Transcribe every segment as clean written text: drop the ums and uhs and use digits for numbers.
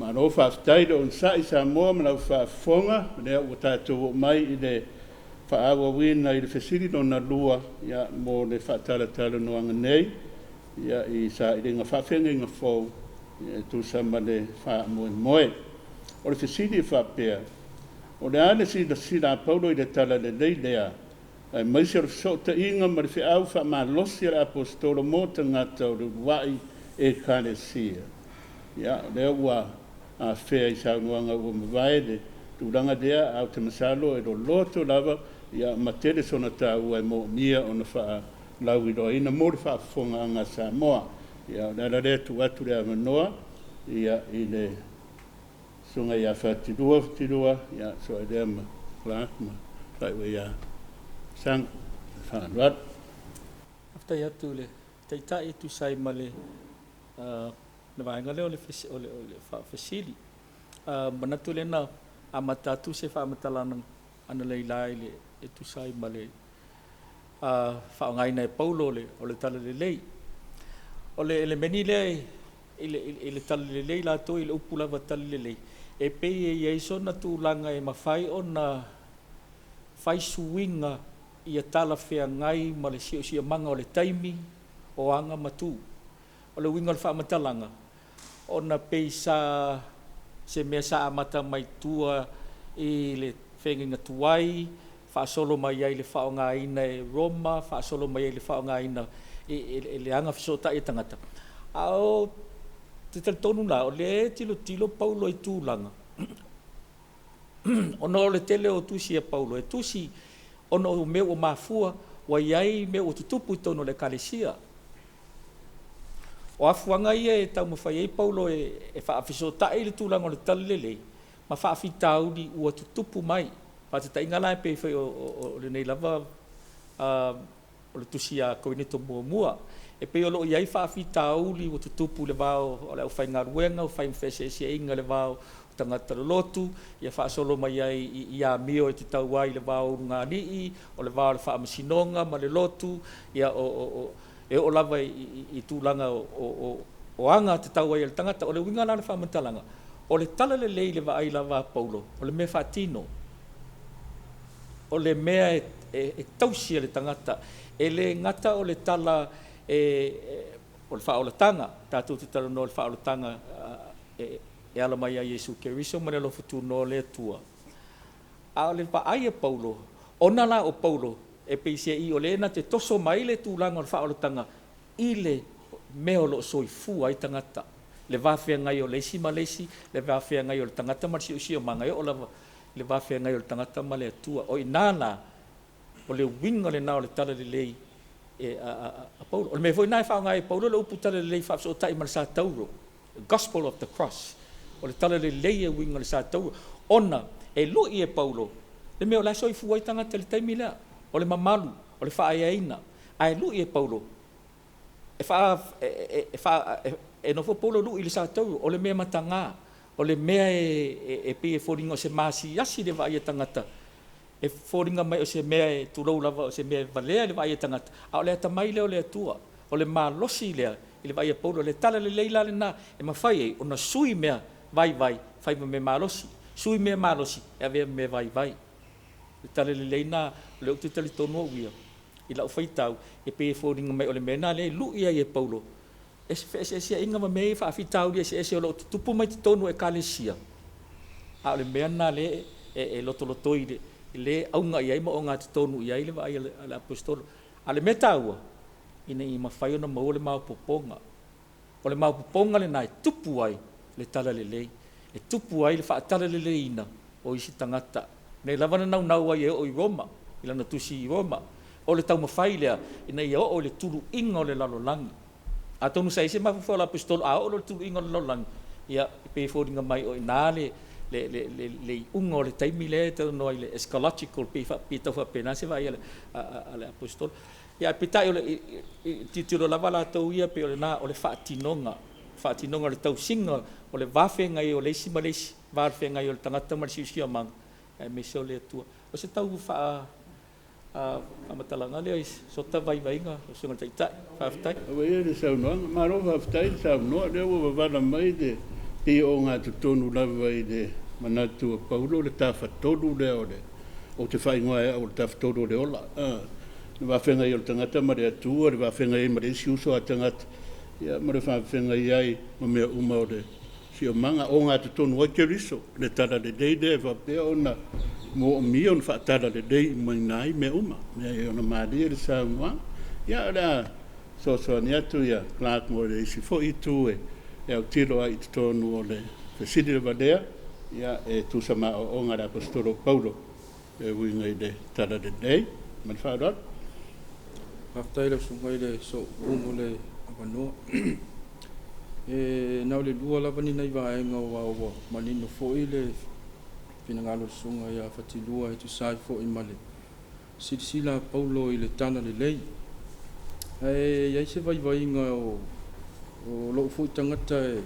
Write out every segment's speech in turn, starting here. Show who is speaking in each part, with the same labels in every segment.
Speaker 1: ma no fa stai on sa Samoa ma fa fonga ne o tatou mai I le fa awa wina I le fesiri no na lua ya mo le fa tala no anga nei ya I sa I nga fa fenga nga fo tu sama le fa moe o le fesiri fa pea o le ane si da paulo I le tala le lea ai mai se so ta inga ma le fe au fa ma losi le apostolo mo ta ngata o le wai ekalesia ya le wa a fea I sa nuanga o mawai le tulanga dea au te masalo e do loto lava ya matele sona tau ai mo mia ona fa lau I do ina mo le fa fonga anga Samoa ya la le tu atu le manoa ya I le sunga ya fa tidua ya so e dem la ma kai we ya sang fa rat
Speaker 2: after ya tu le tai tu sai male na vai ngale ole fa fasili mana tu le na amata tu se fa matalana ana leilai le e tu sai male fa ngai nei paulo le ole tala le lei ole ele meni le ile tala le lei la to ile upula va tala le lei e pe e so na tu langa e mafai ona fai suinga ia tala fea ngai ma le sia manga o le taimi o anga matu o le winga le fa matalanga ona pe sa se me sa amata mai tua I le fenga tuai fa solo mai ai le fa nga ina e Roma fa solo mai ai le fa nga ina le anga fisota I tangata ao te tonu la o le tilo paulo I tūlanga ona o le tele o tusi e paulo e tusi ona o me o mafua wa iai me o tutupu tono le kalesia o afuanga ia e tau mawhai ei paulo e wha afisota e le tūlanga o le talele ma wha afitauli ua tutupu mai pa te tainga lai pe whai o le nei lava o le tusi a koinito mua e pe o lo iai wha afitauli ua tutupu le vao o le au whai ngaruenga o whai mwhese inga le vao tangata lotu ia fa solo mai ai ia mio e te tau ai le vao ngā nii o le vao le wha amasinonga ma le lotu ia o lava I tūlanga o anga te tau ai le tangata o le winga lana wha mantalanga o le tala le lei le va ai lava paulo o le mea whatino o le mea e tausia le tangata e le ngata o le tala o le wha o le tanga tātou te tala no le wha o le tanga e ala mai a Yesu Keriso ma le lo futu no le tua a le va ai paulo ona la o paulo e peisia I o le na te toso mai le tūlanga o le wha o le tanga I le meo lo soifu ai tangata le vafea ngai o leisi ma leisi le vafea ngai o le tangata ma si o manga o le vafea ngai o le tangata ma le atua o inana o le winga le na o le tala le lei a paulo o le me foi nai fa ngai paulo le upu tala le lei fa so tai ma sa tauro gospel of the cross o le tala le lei e winga le sa tauro ona e lo I e paulo le me o la soifu ai tangata le taimi la o le mamalu o le fa aiaina ai lo I e paulo e no fo polo lu I le sa tau o le mea matanga o le mea e pe foringa o se masi yasi le vai tangata e foringa mai o se mea e tulou lava o se mea valea le vai tangata a o le tamai le o le atua o le malosi le I le vai polo le tala le leila le na e mafai e ona sui mea vai fai me malosi sui mea malosi e ave me vai le tala le leina le o te tali tono ia I la fai tau e pe foringa mai o le mea na le lu ia e paulo se inga ma mei fa fitau dia se lo tupu mai tonu e kalesia a le mena le e loto le aunga ia mo nga tonu ia le vai le apostol a le metaua ina I mafai ona mo le mau poponga o le mau poponga le nai tupu ai le tala le lei e tupu ai le fa tala le leina o isi tangata ne lavana nau ai o I Roma I lana tusi I Roma o le tau mafai lea ina ia o le tulu inga o le lalolangi a tonu sai se ma fa la pistol a o le tulu inga o le lalolangi ia pe foringa mai o ina le unga o le taimi le te no le eschatological pe fa pita fa pena se vai ale apostol ia pita o le titolo la vala tau ia pe o le na o le fatinonga le tau singa o le vafe ngai o le simalesi vafe ngai o le tangata ma si mang e me so le tua o se tau fa amatalanga le so ta vai nga so ngai tai fa tai
Speaker 1: o e le sau no ma ro fa tai sa no le o va mai de I o ngā tutonu lava I le manatu a Paulo le tawhatonu leo le. O te whaingoa ea o le tawhatonu le ola. Le wawhenga I o le tangata ma le atua, le wawhenga I ma le isi uso a tangata. Ia ma le whawhenga I ai ma mea uma o le si o manga o ngā tutonu o keriso. Le tala le dei le whapea o na mo o mia o na whaatala le dei mai nai mea uma. Mea e o na maalia le sa unwa. Ia la so ni atu ia Clark mo le isi fo I tu e au tiro ai tutonu o le fesidi le vadea. Ia e tu sama o ngā ra apostolo Paulo. E winga I le tala le dei. Man whaarot.
Speaker 3: After the Sungai, so Umole Abano. Now the Lua Labanina Vaenga, Manino Foile, Pinangalo Sungai, Fatilua, to side for in Mali. Sicila, Paulo, Iletana, the lay. Yaseva Vainga or Low Foot Tangata.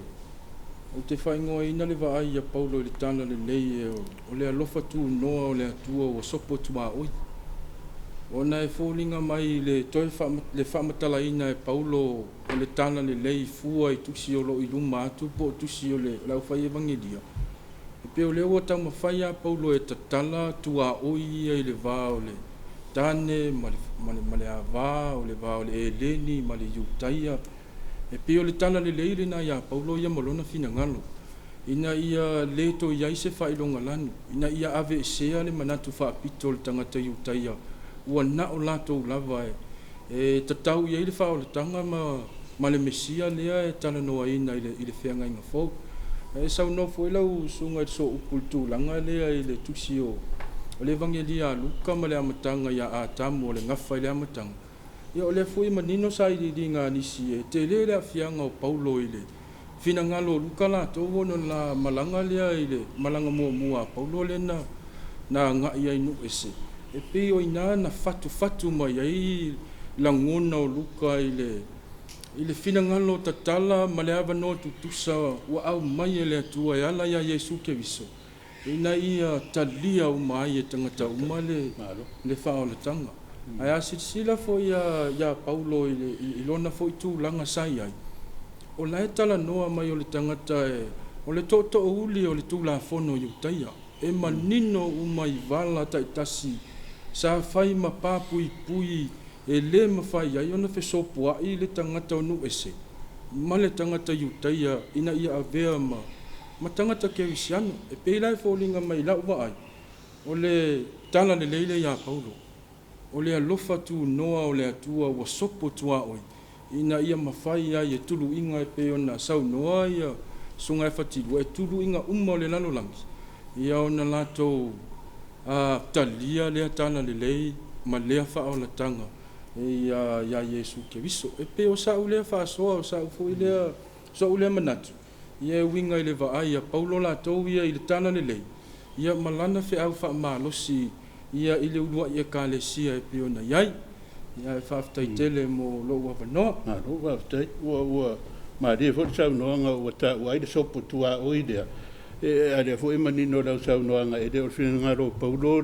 Speaker 3: O te whaingoa ina le vaai a Paulo le tana le lei o le alofa tu noa o le atua o sopo tua oi. Ona e fōlinga mai le toi le whamatala ina e Paulo o le tana le lei fua I tusi o lo I luma atu po tusi o le lau whai evangelia. E peo leo o tau mawhai a Paulo e tatala tua oi I le vā o le tane ma le a vā o le vā o le e leni ma le iutaia. E peo le tana le leire na ia Paulo ia malona fina ngalo. Ina ia leto ia se whailonga lanu. Ina ia ave sea le manatu whaapito le tangata iutaia. Ua na o lato lava e tatau ia I le whao le tanga ma le mesia lea e tala noa ina I le whianga inga fau. E sau no fo ilau sunga so upultu langa lea I le tusi o le evangelia luka ma le amatanga ia a tamu o le ngafa I le amatanga. Ia o le fui manino sa I ngā nisi e te le a whianga o Paulo I le fina ngalo luka la tō wono la malanga lea I le malanga mua Paulo le na ngā ia inu ese. E pe o ina na fatu mai ai langona o luka I le fina ngalo tatala ma le ava no tutusa ua au mai le atua e ala ia Yesu ke viso. Ina ia talia o mai e tangata uma le whao le tanga. Ai asisila fo ia Paulo I lona fo I tūlanga sai ai. O lai tala noa mai o le tangata e o le toto uli o le tūla fono iutaia. E manino umai vala taitasi sa fai ma papui pui e le ma fai ai ona fesopua I le tangata o nu ese. Ma le tangata iutaia ina ia avea ma tangata kerisiano. E peilai fo linga mai lau wa ai. O le tala le leile ia Paulo. O le alofa tu noa o le atua wa sopo tua oi. Ina ia mawhai ai e tulu inga e pe ona sau noa ia sunga e whatiru. E tulu inga o le lalolangi. Ia ona lato talia lea tana le lei ma lea whao la tanga. Ia Yesu ke viso. E pe o sau lea whaasoa o sau fo lea sau lea manatu. Ia winga I le vaai a Paulo lato ia I le tana le lei. Ia malana fe au wha malosi ia I le ulua ia kālesia e piona iai. Ia e whaftai tele mo lo ua wanoa.
Speaker 1: Lo whaftai. Ua ma rea fo sau noanga ua ta ua I le sopo tua o idea. E a rea fo manino lau sau noanga e le o whina ngaro Paulo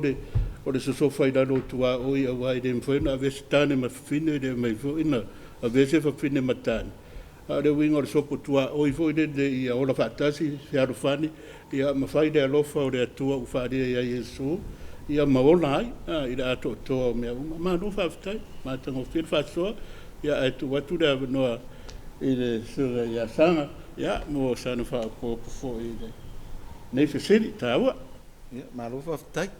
Speaker 1: o le sosofa I lalo tua o I awa I le mwhena a vese tane ma whine le mai fo ina a vese fa whine ma tane. A le winga o le sopo tua o I fo I le ia ola whaatasi whiaro whani ia ma whai le alofa o le atua u whaaria ia Yesu. Ia maona ai I le ato toa o mea uma. Ma no whaftai, ma tango whir whasoa, ia e tu watu rea wanoa I le sura ia sanga, ia mo sana whaapōpu fo I le nei whesiri, tā ua.
Speaker 4: Ia, ma no whaftai,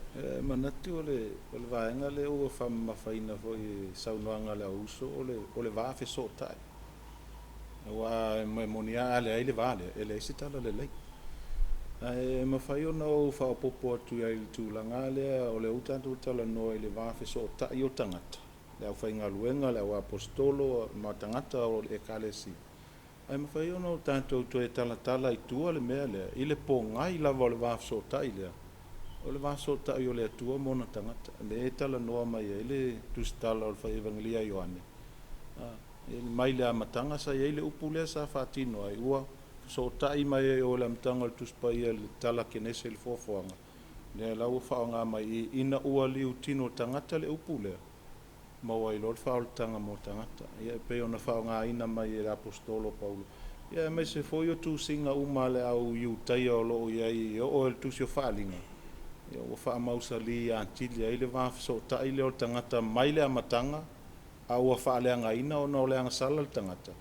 Speaker 4: manatu o le vaenga le ua whamawhaina fo I saunoanga le auso o le wāwhi so tai. Ua me monia ale ai le vale, ele isi tala le lei. E mawhai ona o whaopopo atu ai le tūlanga lea o le utantu tala noa I le wāwhi so tai o tangata. Le au whainga luenga, le au apostolo, ma tangata o le ekalesi. Ai mawhai ona o tātou to e tala I tua le mea lea, I le pōngai lava o le wāwhi so tai lea. O le wāwhi so tai o le atua mona tangata. Le e tala noa mai e le tustala o le whai evangelia Ioane. Mai le amatanga sa i le upu lea sa whaatino ai ua. So tai mai o le amtanga le tuspai le tala kenese le fofoanga. Le lau whaonga mai ina ua liu tino tangata le upu lea. Maua I lor whao le tanga mo tangata. Ia pe ona whaonga ina mai le apostolo Paulo. Ia mai se foi o tusinga uma le au iu tai o lo iai o le tusio whaalinga. Ia o wha mausali a antili ai le whaafiso tai le o tangata mai le amatanga a ua whaaleanga ina o na leanga sala le tangata.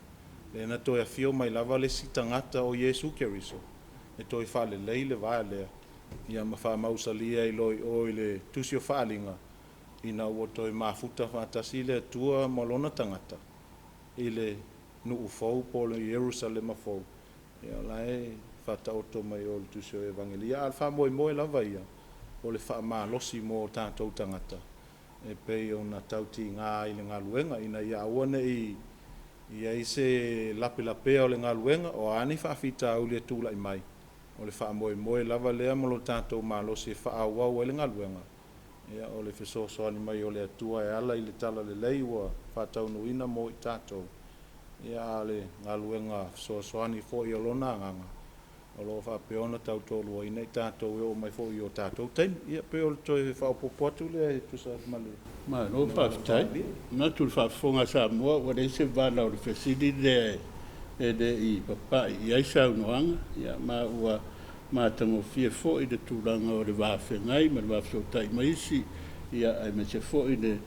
Speaker 4: Le na toi a fio mai lava le si tangata o Yesu Keriso. E toi whaale lei le vaa lea. Ia ma wha mausali ai loi o le tusio whaalinga. Ina ua toi mafuta whaatasi le tua malona tangata. Ile nu ufou po le Jerusalem a fou. Ia lai whata oto mai o le tusio evangelia. Al wha moe lava ia. O le wha maa losi mo tātou tangata. E pei o na tauti ngā i le ngā luenga. Ina ia awane ia i se lapelapea o le ngā luenga. O ani wha whita au le tūla i mai. O le wha moe lava lea mo lo tātou maa losi e wha awau e le ngā luenga. Ia o le whesosoani mai o le atua e ala i le tala le lei ua whatau nuina mo i tātou. Ia le ngā luenga whesosoani fo i olona anganga. O lo whapeona tautolu o ina i tātou e o mai fo i o tātou tein. Ia peo le toi whaopopoatu le e tusa male.
Speaker 1: Ma no whaftai. Na tu whafonga Samoa wa le se wala o le whesidi le e de i papa i aisa unoanga. Ia ma ua mātango fia fo i de tūranga o le whawhengai, ma le whawhengai maisi, ia ai me se fo i de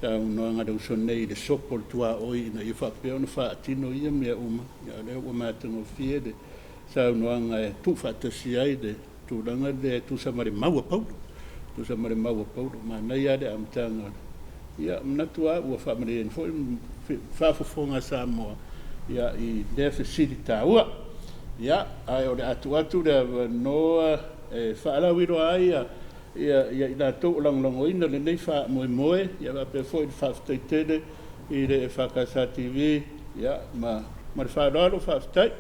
Speaker 1: unoanga de usonei de sopol tua oi ina i whapeo na whaatino ia mea uma. Ia leo ua mātango fia de sa unoanga e tu whaatasi ai de tūranga de tu samare maua paulo. Tu samare maua paulo, ma nei ade amtanga. Ia mnatua ua whamare en fo i whafofonga Samoa. Ia i defe siri tāua. Ia, ai o le atu le noa e whaarawiro ai ia i nga tō langlongo ina le nei wha moe, ia wape fo i whaftai tele i le EFKS TV, ia, ma le whaararo whaftai.